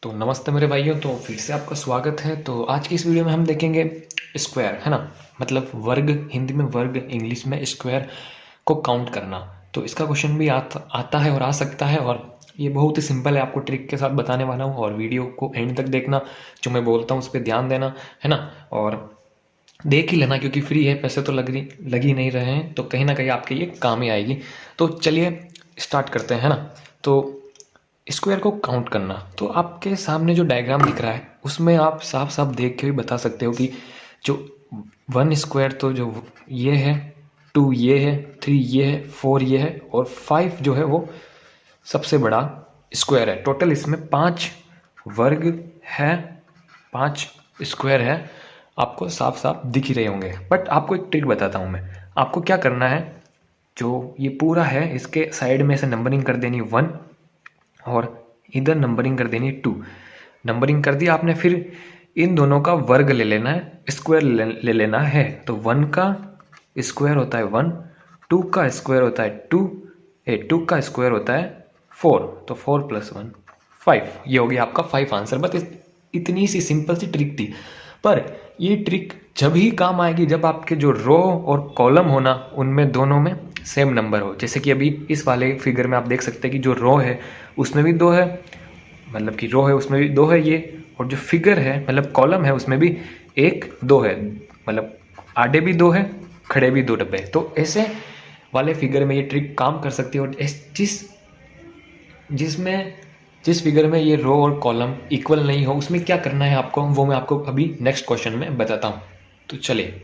तो नमस्ते मेरे भाइयों। तो फिर से आपका स्वागत है। तो आज की इस वीडियो में हम देखेंगे स्क्वायर, है ना, मतलब वर्ग, हिंदी में वर्ग, इंग्लिश में स्क्वायर को काउंट करना। तो इसका क्वेश्चन भी आता है और आ सकता है, और ये बहुत ही सिंपल है। आपको ट्रिक के साथ बताने वाला हूँ, और वीडियो को एंड तक देखना, जो मैं बोलता हूँ उस पर ध्यान देना, है ना। और देख ही लेना, क्योंकि फ्री है, पैसे तो लग ही नहीं रहे हैं, तो कहीं ना कहीं आपके ये काम ही आएगी। तो चलिए स्टार्ट करते हैं, है ना। तो स्क्वायर को काउंट करना, तो आपके सामने जो डायग्राम दिख रहा है उसमें आप साफ साफ देख के भी बता सकते हो कि जो 1 स्क्वायर, तो जो ये है, 2 ये है, 3 ये है, 4 ये है, और 5 जो है वो सबसे बड़ा स्क्वायर है। टोटल इसमें 5 वर्ग है, 5 स्क्वायर है। आपको साफ साफ दिख ही रहे होंगे, बट आपको एक ट्रिक बताता हूँ मैं। आपको क्या करना है, जो ये पूरा है इसके साइड में से नंबरिंग कर देनी 1, और इधर नंबरिंग कर देनी 2। नंबरिंग कर दिया आपने, फिर इन दोनों का वर्ग ले लेना है, स्क्वायर ले लेना है। तो 1 का स्क्वायर होता है 1, 2 का स्क्वायर होता है 2, 2 का स्क्वायर होता है 4, तो 4 + 1 5। ये हो गया आपका 5 आंसर। बस इतनी सी सिंपल सी ट्रिक थी, पर ये ट्रिक जब ही काम आएगी जब आपके जो रो और कॉलम हो ना, उनमें दोनों में सेम नंबर हो। जैसे कि अभी इस वाले फिगर में आप देख सकते हैं कि जो रो है उसमें भी 2 है, मतलब कि रो है उसमें भी 2 है ये, और जो फिगर है मतलब कॉलम है उसमें भी 1 2 है, मतलब आधे भी 2 है, खड़े भी 2 डब्बे। तो ऐसे वाले फिगर में ये ट्रिक काम कर सकती है। और जिसमें जिस फिगर में ये रो और कॉलम इक्वल नहीं हो, उसमें क्या करना है आपको, वो मैं आपको अभी नेक्स्ट क्वेश्चन में बताता हूँ। तो चलिए,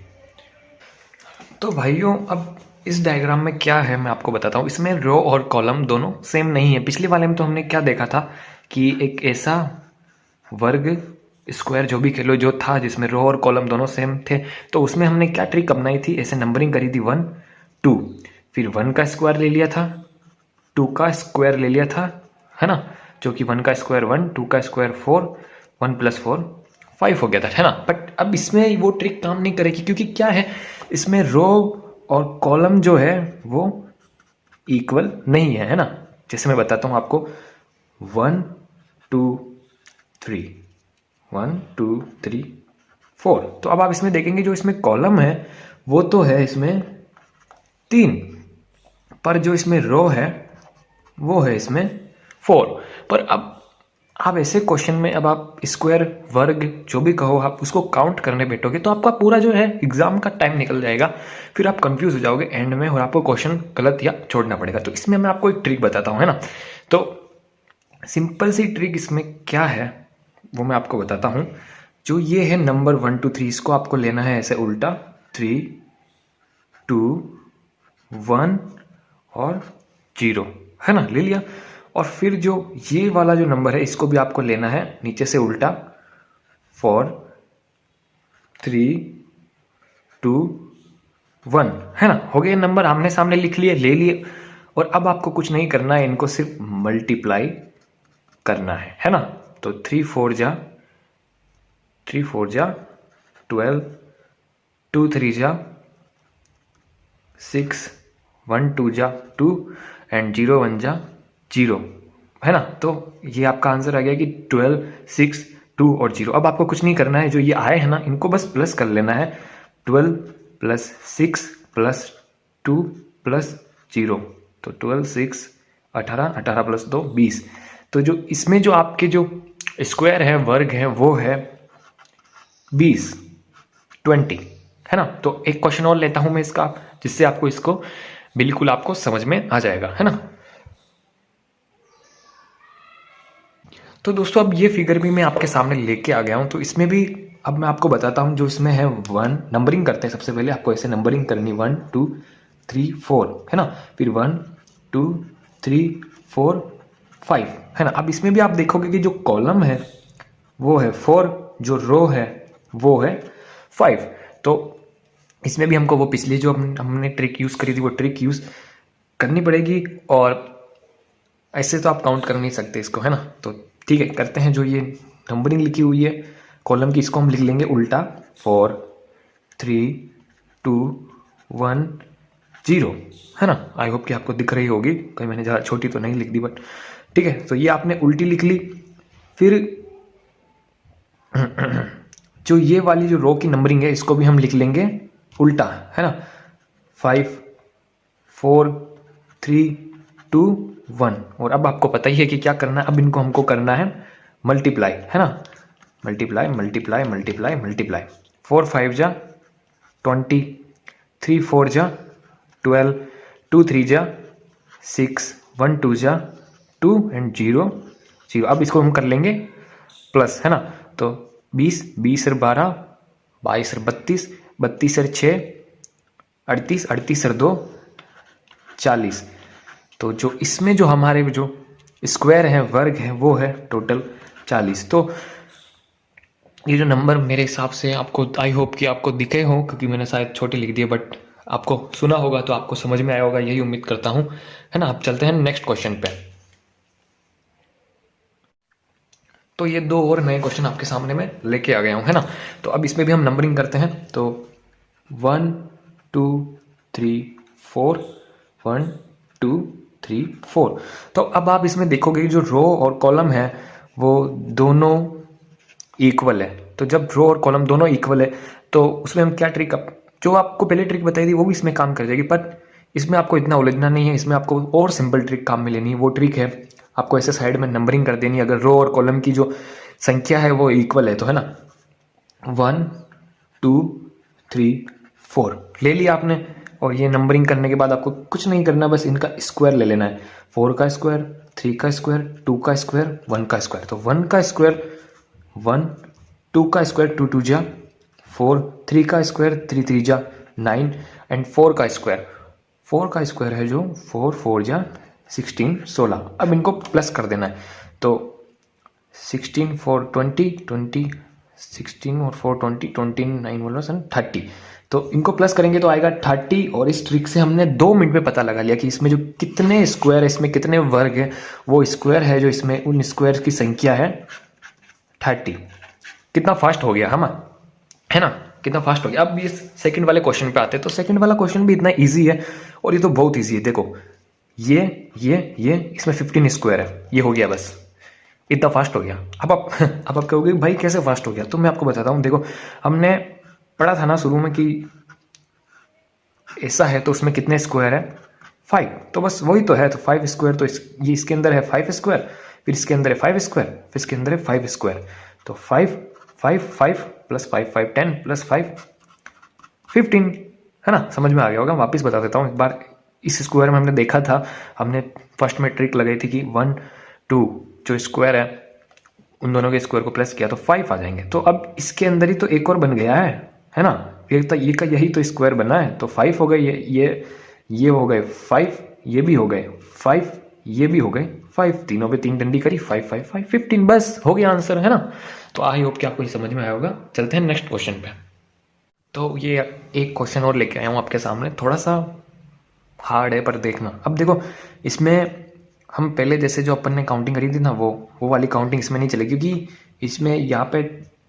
तो भाइयों अब इस डायग्राम में क्या है मैं आपको बताता हूँ। इसमें रो और कॉलम दोनों सेम नहीं है। पिछले वाले में तो हमने क्या देखा था कि एक ऐसा वर्ग, स्क्वायर जो भी कह लो, जो था जिसमें रो और कॉलम दोनों सेम थे, तो उसमें हमने क्या ट्रिक अपनाई थी, ऐसे नंबरिंग करी थी 1 2, फिर 1 का स्क्वायर ले लिया था, 2 का स्क्वायर ले लिया था, है ना, जो कि 1 का स्क्वायर 1, 2 का स्क्वायर 4, 1 + 4 5 हो गया था, है ना। बट अब इसमें वो ट्रिक काम नहीं करेगी, क्योंकि क्या है, इसमें रो और कॉलम जो है वो इक्वल नहीं है ना। जैसे मैं बताता हूँ आपको, 1 2 3, 1 2 3 4। तो अब आप इसमें देखेंगे जो इसमें कॉलम है वो तो है इसमें 3, पर जो इसमें रो है वो है इसमें 4। पर अब आप ऐसे क्वेश्चन में, अब आप स्क्वायर, वर्ग, जो भी कहो, आप उसको काउंट करने बैठोगे तो आपका पूरा जो है एग्जाम का टाइम निकल जाएगा। फिर आप कंफ्यूज हो जाओगे एंड में, और आपको क्वेश्चन गलत या छोड़ना पड़ेगा। तो इसमें मैं आपको एक ट्रिक बताता हूँ, है ना। तो सिंपल सी ट्रिक इसमें क्या है वो मैं आपको बताता हूँ। जो ये है नंबर 1 2 3, इसको आपको लेना है ऐसे उल्टा, 3 2 1 और 0, है ना, ले लिया। और फिर जो ये वाला जो नंबर है इसको भी आपको लेना है नीचे से उल्टा, 4 3 2 1, है ना। हो गया नंबर, आमने सामने लिख लिए, ले लिए। और अब आपको कुछ नहीं करना है, इनको सिर्फ मल्टीप्लाई करना है ना। तो 3 4 जा 12, 2 3 जा 6, 1 2 जा 2, एंड 0 1 जा 0, है ना। तो ये आपका आंसर आ गया कि 12 6 2 और 0। अब आपको कुछ नहीं करना है, जो ये आए हैं ना इनको बस प्लस कर लेना है, 12 + 6 + 2 + 0, तो 12 6 18, 18 + 2 20। तो जो इसमें जो आपके जो स्क्वायर है, वर्ग है, वो है 20 20, है ना। तो एक क्वेश्चन और लेता हूं मैं इसका, जिससे आपको इसको बिल्कुल आपको समझ में आ जाएगा, है ना। तो दोस्तों अब ये फिगर भी मैं आपके सामने लेके आ गया हूं। तो इसमें भी अब मैं आपको बताता हूं, जो इसमें है 1, नंबरिंग करते हैं। सबसे पहले आपको ऐसे नंबरिंग करनी, 1 2 3 4, है ना, फिर 1 2 3 4 5, है ना। अब इसमें भी आप देखोगे कि जो कॉलम है वो है 4, जो रो है वो है 5। तो इसमें भी हमको वो पिछली जो हमने ट्रिक यूज़ करी थी वो ट्रिक यूज़ करनी पड़ेगी। और ऐसे तो आप काउंट कर नहीं सकते इसको, है ना। तो ठीक है, करते हैं। जो ये नंबरिंग लिखी हुई है कॉलम की, इसको हम लिख लेंगे उल्टा, 4 3 2 1 0, है ना। आई होप कि आपको दिख रही होगी, कहीं मैंने ज़्यादा छोटी तो नहीं लिख दी, बट ठीक है। तो ये आपने उल्टी लिख ली। फिर जो ये वाली जो रो की नंबरिंग है इसको भी हम लिख लेंगे उल्टा, है ना, 5 4 3 2 1। और अब आपको पता ही है कि क्या करना है, अब इनको हमको करना है मल्टीप्लाई, है ना, मल्टीप्लाई मल्टीप्लाई मल्टीप्लाई मल्टीप्लाई। 4 5 जा 20, 3 4 जा 12, 2 3 जा 6, 1 2 जा 2 एंड 0 0। अब इसको हम कर लेंगे प्लस, है ना, तो 20 20 और 12 22 और 32 32 और 6 38 38 और 2 40। तो जो इसमें जो हमारे जो स्क्वायर है, वर्ग है, वो है टोटल 40। तो ये जो नंबर मेरे हिसाब से आपको, आई होप कि आपको दिखे हो, क्योंकि मैंने शायद छोटे लिख दिए, बट आपको सुना होगा तो आपको समझ में आया होगा, यही उम्मीद करता हूँ, है ना। अब चलते हैं नेक्स्ट क्वेश्चन पे। तो ये दो और नए क्वेश्चन आपके सामने मैं लेके आ गया हूँ, है ना। तो अब इसमें भी हम नंबरिंग करते हैं। तो 1 2 3 4 1 2 3 4। तो अब आप इसमें देखोगे जो रो और कॉलम है वो दोनों इक्वल है। तो जब रो और कॉलम दोनों इक्वल है तो उसमें हम क्या ट्रिक, जो आपको पहले ट्रिक बताई थी वो भी इसमें काम कर जाएगी, पर इसमें आपको इतना उलझना नहीं है। इसमें आपको और सिंपल ट्रिक काम में लेनी है। वो ट्रिक है आपको ऐसे साइड में नंबरिंग कर देनी है। अगर रो और कॉलम की जो संख्या है वो इक्वल है तो, है ना, 1 2 3 4 ले लिया आपने। और ये नंबरिंग करने के बाद आपको कुछ नहीं करना, बस इनका स्क्वायर ले लेना है। 4 का स्क्वायर, 3 का स्क्वायर, 2 का स्क्वायर, 1 का स्क्वायर। तो 1 का स्क्वायर 1, 2 का स्क्वायर 2 2 जा 4, 3 का स्क्वायर 3 3 जा 9 एंड 4 का स्क्वायर, 4 का स्क्वायर है जो 4 4 जा 16 16। अब इनको प्लस कर देना है। तो 16 4 20 20 16 और 4 20 29 बोलो सन 30। तो इनको प्लस करेंगे तो आएगा 30। और इस ट्रिक से हमने 2 मिनट में पता लगा लिया कि इसमें जो कितने स्क्वायर है, इसमें कितने वर्ग है। वो स्क्वायर है जो इसमें, उन स्क्वायर की संख्या है 30। कितना फास्ट हो गया हम, है ना, कितना फास्ट हो गया। अब ये सेकंड वाले क्वेश्चन पे आते हैं। तो सेकंड वाला क्वेश्चन भी इतना इजी है और ये तो बहुत इजी है। देखो ये इसमें 15 स्क्वायर है, ये हो गया, बस इतना फास्ट हो गया। अब आप कहोगे भाई कैसे फास्ट हो गया, तो मैं आपको बताता हूँ। देखो हमने पढ़ा था ना शुरू में कि ऐसा है तो उसमें कितने स्क्वायर है 5। तो बस वही तो है। तो 5 स्क्वायर, तो ये इसके अंदर है 5 स्क्वायर, फिर इसके अंदर है 5 स्क्वायर, फिर इसके अंदर है 5 स्क्वायर। तो 5 5 5 प्लस 5 5 10 प्लस 5 15, है ना। समझ में आ गया होगा। वापस बता देता हूँ एक बार। इस स्क्वायर में हमने देखा था, हमने फर्स्ट में ट्रिक लगाई थी कि 1 2 जो स्क्वायर है उन दोनों के स्क्वायर को प्लस किया तो 5 आ जाएंगे। तो अब इसके अंदर ही तो एक और बन गया है ना। ये तो ये का यही तो स्क्वायर बना है। तो 5 हो गए, ये हो गए 5, ये भी हो गए 5, ये भी हो गए 5, तीनों पे 3 डंडी करी 5 5 5 15, बस हो गया आंसर, है ना। तो आई होप कि आपको ये समझ में आया होगा। चलते हैं नेक्स्ट क्वेश्चन पे। तो ये एक क्वेश्चन और लेके आया हूँ आपके सामने, थोड़ा सा हार्ड है पर देखना। अब देखो इसमें हम पहले जैसे जो अपन ने काउंटिंग करी थी ना, वो वाली काउंटिंग इसमें नहीं चलेगी, क्योंकि इसमें यहाँ पे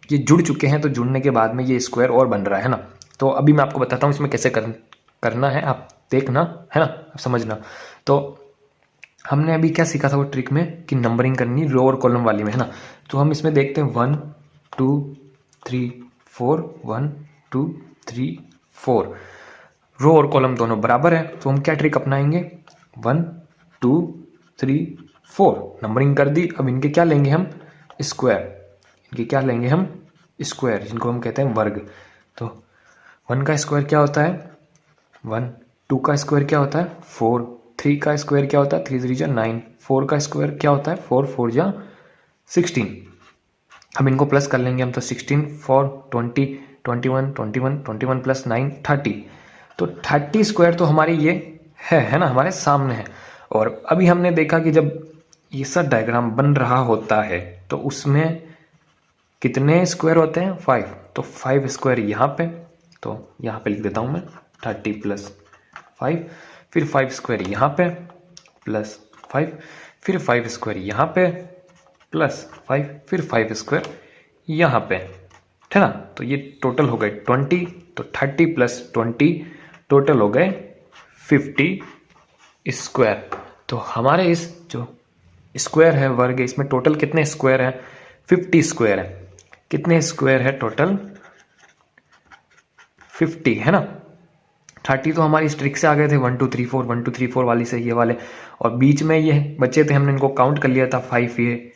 ये जुड़ चुके हैं। तो जुड़ने के बाद में ये स्क्वायर और बन रहा है ना। तो अभी मैं आपको बताता हूँ इसमें कैसे करना है, आप देखना, है ना, आप समझना। तो हमने अभी क्या सीखा था वो ट्रिक में कि नंबरिंग करनी रो और कॉलम वाली में, है ना। तो हम इसमें देखते हैं 1 2 3 4 1 2 3 4। रो और कॉलम दोनों बराबर है तो हम क्या ट्रिक अपनाएंगे, 1 2 3 4 नंबरिंग कर दी। अब इनके क्या लेंगे हम, स्क्वायर। इनके क्या लेंगे हम, स्क्वायर, जिनको हम कहते हैं वर्ग। तो 1 का स्क्वायर क्या होता है 1, 2 का स्क्वायर क्या होता है 4, 3 का स्क्वायर क्या होता है 3 3 जा 9, 4 का स्क्वायर क्या होता है 4 4 जा 16। अब इनको प्लस कर लेंगे हम। तो 16 4 20 21 21 21 प्लस 9 30। तो 30 स्क्वायर तो हमारी ये है ना, हमारे सामने है। और अभी हमने देखा कि जब ये सब डायग्राम बन रहा होता है तो उसमें कितने स्क्वायर होते हैं 5। तो 5 स्क्वायर यहाँ पे, तो यहाँ पे लिख देता हूँ मैं 30 प्लस 5, फिर 5 स्क्वायर यहाँ पे प्लस 5, फिर 5 स्क्वायर यहाँ पे प्लस 5, फिर 5 स्क्वायर यहाँ पे, है ना। तो ये टोटल हो गए 20। तो 30 प्लस 20 टोटल हो गए 50 स्क्वायर। तो हमारे इस जो स्क्वायर है वर्ग है, इसमें टोटल कितने स्क्वायर है 50 स्क्वायर है। कितने स्क्वायर है टोटल? 50 है ना। 30 तो हमारी ट्रिक से आ गए थे, 1 2 3 4 1 2 3 4 वाली से, ये वाले। और बीच में ये बच्चे थे, हमने इनको काउंट कर लिया था, 5 ये,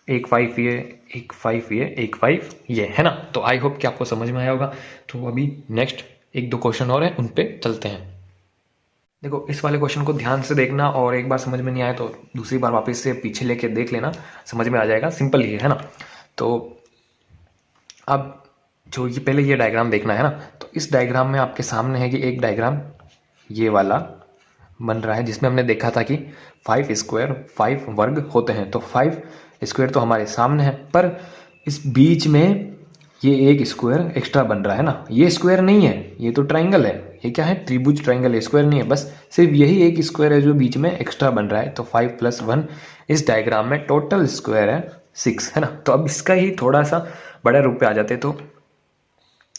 एक 5 ये, एक 5 ये, एक 5 ये, है ना। तो आई होप कि आपको समझ में आया होगा। तो अभी नेक्स्ट 1-2 क्वेश्चन और हैं, उन पे चलते हैं। देखो इस वाले क्वेश्चन को ध्यान से देखना, और एक बार समझ में नहीं आया तो दूसरी बार वापस से पीछे लेके देख लेना, समझ में आ जाएगा। सिंपल ही है ना। तो अब जो ये पहले ये डायग्राम देखना है ना, तो इस डायग्राम में आपके सामने है कि एक डायग्राम ये वाला बन रहा है, जिसमें हमने देखा था कि 5 स्क्वायर 5 वर्ग होते हैं। तो 5 स्क्वायर तो हमारे सामने है, पर इस बीच में ये एक स्क्वायर एक्स्ट्रा बन रहा है ना। ये स्क्वायर नहीं है, ये तो ट्राइंगल है। ये क्या है? त्रिभुज ट्राइंगल है, स्क्वायर नहीं है। बस सिर्फ यही एक स्क्वायर है जो बीच में एक्स्ट्रा बन रहा है। तो 5 + 1 इस डायग्राम में टोटल स्क्वायर है 6, है ना। तो अब इसका ही थोड़ा सा बड़ा रूप पे आ जाते तो,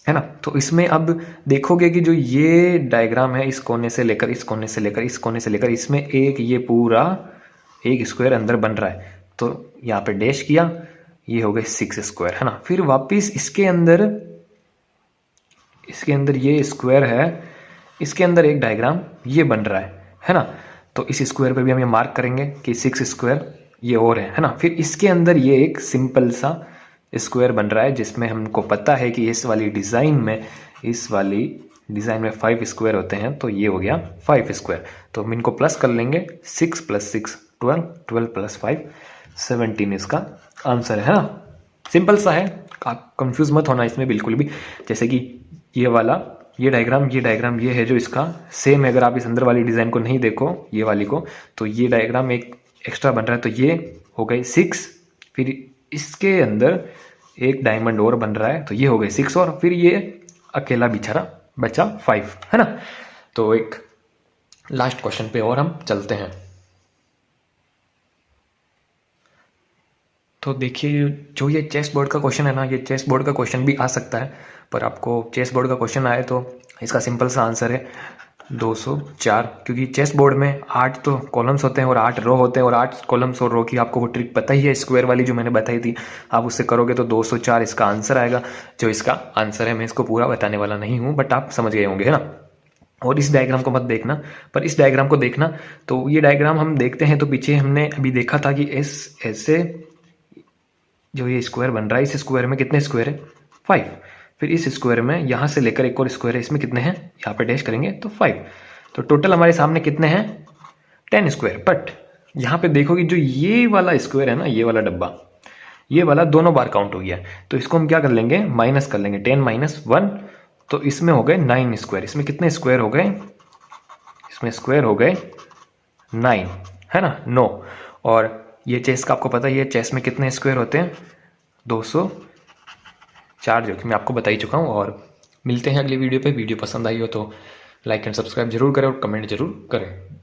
है ना। तो इसमें अब देखोगे कि जो ये डायग्राम है, इस कोने से लेकर इस कोने से लेकर इस कोने से लेकर, इसमें एक ये पूरा एक स्क्वायर अंदर बन रहा है। तो यहाँ पे डैश किया, ये हो गए 6 स्क्वायर, है ना। फिर वापिस इसके अंदर ये स्क्वायर है, इसके अंदर एक डायग्राम ये बन रहा है ना। तो इस स्क्वायर पे भी हम ये मार्क करेंगे कि 6 स्क्वायर ये और है ना। फिर इसके अंदर ये एक सिंपल सा स्क्वायर बन रहा है, जिसमें हमको पता है कि इस वाली डिज़ाइन में 5 स्क्वायर होते हैं। तो ये हो गया 5 स्क्वायर। तो हम इनको प्लस कर लेंगे, 6 + 6 12, 12 + 5 17 इसका आंसर है ना। सिंपल सा है, आप कंफ्यूज मत होना इसमें बिल्कुल भी। जैसे कि ये वाला ये डायग्राम ये है जो इसका सेम है। अगर आप इस अंदर वाली डिज़ाइन को नहीं देखो, ये वाली को, तो ये डायग्राम एक एक्स्ट्रा बन रहा है। तो ये हो गए 6, फिर इसके अंदर एक डायमंड और बन रहा है, तो ये हो गए 6, और फिर ये अकेला बेचारा बचा 5, है ना। तो एक लास्ट क्वेश्चन पे और हम चलते हैं। तो देखिए जो ये चेस बोर्ड का क्वेश्चन है ना, ये चेस बोर्ड का क्वेश्चन भी आ सकता है, पर आपको चेस बोर्ड का क्वेश्चन आए तो इसका सिंपल सा आंसर है 204। क्योंकि चेस बोर्ड में 8 तो कॉलम्स होते हैं और 8 रो होते हैं, और 8 कॉलम्स और रो की आपको वो ट्रिक पता ही है, स्क्वायर वाली जो मैंने बताई थी। आप उससे करोगे तो 204 इसका आंसर आएगा। जो इसका आंसर है, मैं इसको पूरा बताने वाला नहीं हूँ, बट आप समझ गए होंगे, है ना। और इस डायग्राम को मत देखना, पर इस डायग्राम को देखना। तो ये डायग्राम हम देखते हैं, तो पीछे हमने अभी देखा था कि ऐसे जो ये स्क्वायर बन रहा है, इस स्क्वायर में कितने स्क्वायर है? 5। फिर इस स्क्वायर में यहाँ से लेकर एक और स्क्वायर है, इसमें कितने हैं? यहाँ पे डैश करेंगे तो 5। तो टोटल हमारे सामने कितने हैं? 10 स्क्वायर। बट यहाँ पे देखो कि जो ये वाला स्क्वायर है ना, ये वाला डब्बा, ये वाला दोनों बार काउंट हो गया। तो इसको हम क्या कर लेंगे? माइनस कर लेंगे, 10 - 1। तो इसमें हो गए 9 स्क्वायर। इसमें कितने स्क्वायर हो गए? इसमें स्क्वायर हो गए 9, है ना, 9। और ये चेस का आपको पता ही है, चेस में कितने स्क्वायर होते हैं? 204, जो कि मैं आपको बता ही चुका हूँ। और मिलते हैं अगली वीडियो पे। वीडियो पसंद आई हो तो लाइक एंड सब्सक्राइब जरूर करें और कमेंट जरूर करें।